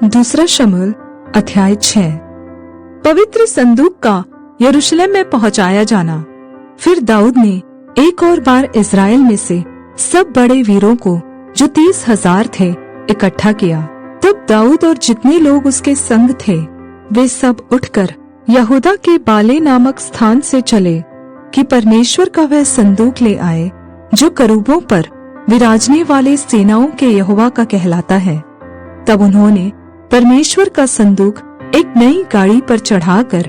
दूसरा शमूएल अध्याय 6। पवित्र संदूक का यरूशलेम में पहुंचाया जाना। फिर दाऊद ने एक और बार इस्राएल में से सब बड़े वीरों को, जो 30,000 थे, इकट्ठा किया। तब दाऊद और जितने लोग उसके संग थे, वे सब उठकर यहूदा के बाले नामक स्थान से चले कि परमेश्वर का वह संदूक ले आए, जो करूबों पर विराजने वाले सेनाओं के यहोवा का कहलाता है। तब उन्होंने परमेश्वर का संदूक एक नई गाड़ी पर चढ़ाकर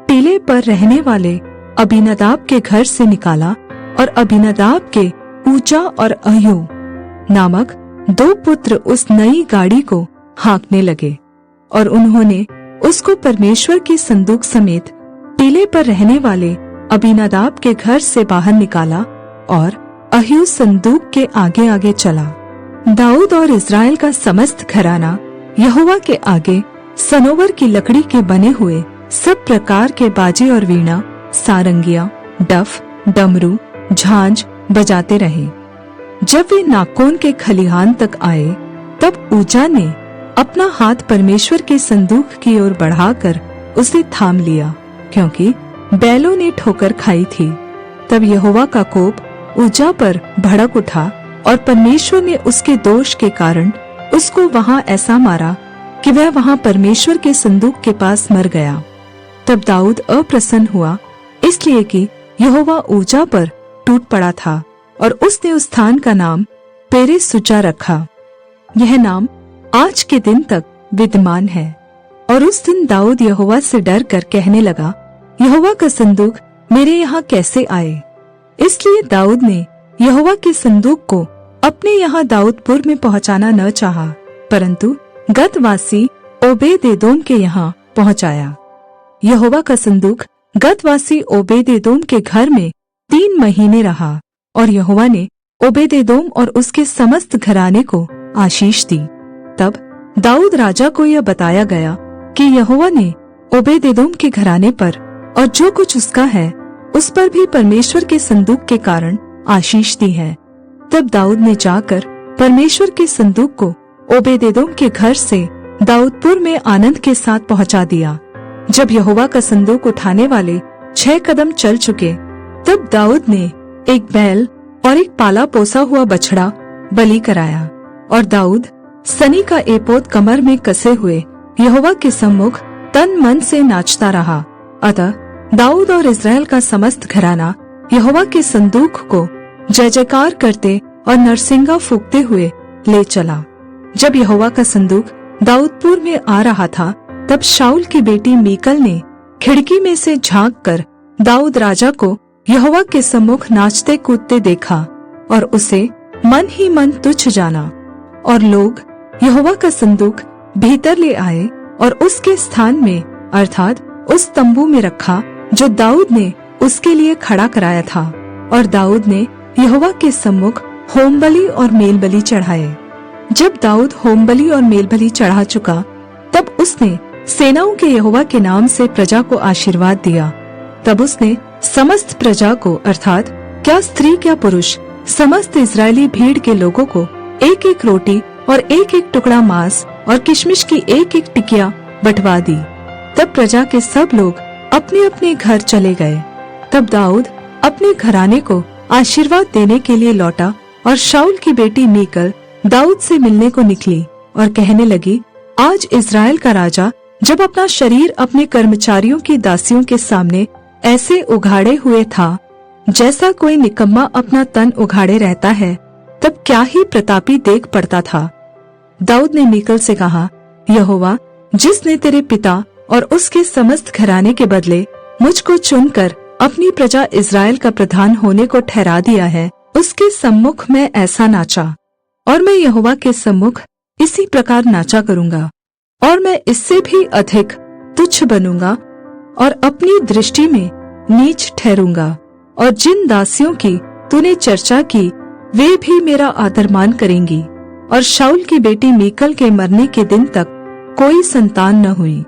टीले पर रहने वाले अबीनादाब के घर से निकाला, और अबीनादाब के ऊजा और अह्यो नामक 2 पुत्र उस नई गाड़ी को हाँकने लगे, और उन्होंने उसको परमेश्वर की संदूक समेत टीले पर रहने वाले अबीनादाब के घर से बाहर निकाला, और अह्यो संदूक के आगे आगे चला। दाऊद और इस्राएल का समस्त घराना यहोवा के आगे सनोवर की लकड़ी के बने हुए सब प्रकार के बाजे और वीणा, सारंगिया, डफ, डमरू, झांझ बजाते रहे। जब वे नाकोन के खलिहान तक आए, तब ऊजा ने अपना हाथ परमेश्वर के संदूक की ओर बढ़ाकर उसे थाम लिया, क्योंकि बैलों ने ठोकर खाई थी। तब यहोवा का कोप ऊजा पर भड़क उठा, और परमेश्वर ने उसके दोष के कारण उसको वहां ऐसा मारा कि वह वहां परमेश्वर के संदूक के पास मर गया। तब दाऊद अप्रसन्न हुआ, इसलिए कि यहोवा ऊजा पर टूट पड़ा था, और उसने उस स्थान का नाम पेरेसुजा रखा। यह नाम आज के दिन तक विद्यमान है। और उस दिन दाऊद यहोवा से डर कर कहने लगा, यहोवा का संदूक मेरे यहाँ कैसे आए? इसलिए दाऊद ने यहोवा के संदूक को अपने यहाँ दाऊदपुर में पहुँचाना न चाहा, परंतु गतवासी ओबेदेदोम के यहाँ पहुँचाया। यहोवा का संदूक गतवासी ओबेदेदोम के घर में 3 महीने रहा, और यहोवा ने ओबेदेदोम और उसके समस्त घराने को आशीष दी। तब दाऊद राजा को यह बताया गया कि यहोवा ने ओबेदेदोम के घराने पर और जो कुछ उसका है, उस पर भी परमेश्वर के संदूक के कारण आशीष दी है। तब दाऊद ने जाकर परमेश्वर के संदूक को ओबेदेदोम के घर से दाऊदपुर में आनंद के साथ पहुंचा दिया। जब यहोवा का संदूक उठाने वाले 6 कदम चल चुके, तब दाऊद ने एक बैल और एक पाला पोसा हुआ बछड़ा बलि कराया, और दाऊद सनी का एपोद कमर में कसे हुए यहोवा के सम्मुख तन मन से नाचता रहा। अतः दाऊद और इस्राएल का समस्त घराना यहोवा के संदूक को जय जयकार करते और नरसिंगा फूंकते हुए ले चला। जब यहोवा का संदूक दाऊदपुर में आ रहा था, तब शाऊल की बेटी मीकल ने खिड़की में से झांक कर दाऊद राजा को यहोवा के सम्मुख नाचते कूदते देखा, और उसे मन ही मन तुच्छ जाना। और लोग यहोवा का संदूक भीतर ले आए और उसके स्थान में, अर्थात उस तंबू में रखा जो दाऊद ने उसके लिए खड़ा कराया था। और दाऊद ने यहोवा के सम्मुख होमबलि और मेलबलि चढ़ाए। जब दाऊद होमबलि और मेलबलि चढ़ा चुका, तब उसने सेनाओं के यहोवा के नाम से प्रजा को आशीर्वाद दिया। तब उसने समस्त प्रजा को, अर्थात क्या स्त्री क्या पुरुष, समस्त इस्राएली भीड़ के लोगों को 1-1 रोटी और 1-1 टुकड़ा मांस और किशमिश की 1-1 टिकिया बंटवा दी। तब प्रजा के सब लोग अपने अपने घर चले गए। तब दाऊद अपने घराने को आशीर्वाद देने के लिए लौटा, और शाऊल की बेटी मीकल दाऊद से मिलने को निकली और कहने लगी, आज इस्राएल का राजा जब अपना शरीर अपने कर्मचारियों की दासियों के सामने ऐसे उघाड़े हुए था, जैसा कोई निकम्मा अपना तन उघाड़े रहता है, तब क्या ही प्रतापी देख पड़ता था। दाऊद ने मीकल से कहा, यहोवा जिसने तेरे पिता और उसके समस्त घराने के बदले मुझको चुनकर अपनी प्रजा इस्राएल का प्रधान होने को ठहरा दिया है, उसके सम्मुख मैं ऐसा नाचा, और मैं यहोवा के सम्मुख इसी प्रकार नाचा करूंगा, और मैं इससे भी अधिक तुच्छ बनूंगा और अपनी दृष्टि में नीच ठहरूंगा। और जिन दासियों की तूने चर्चा की, वे भी मेरा आदरमान करेंगी। और शाऊल की बेटी मीकल के मरने के दिन तक कोई संतान न हुई।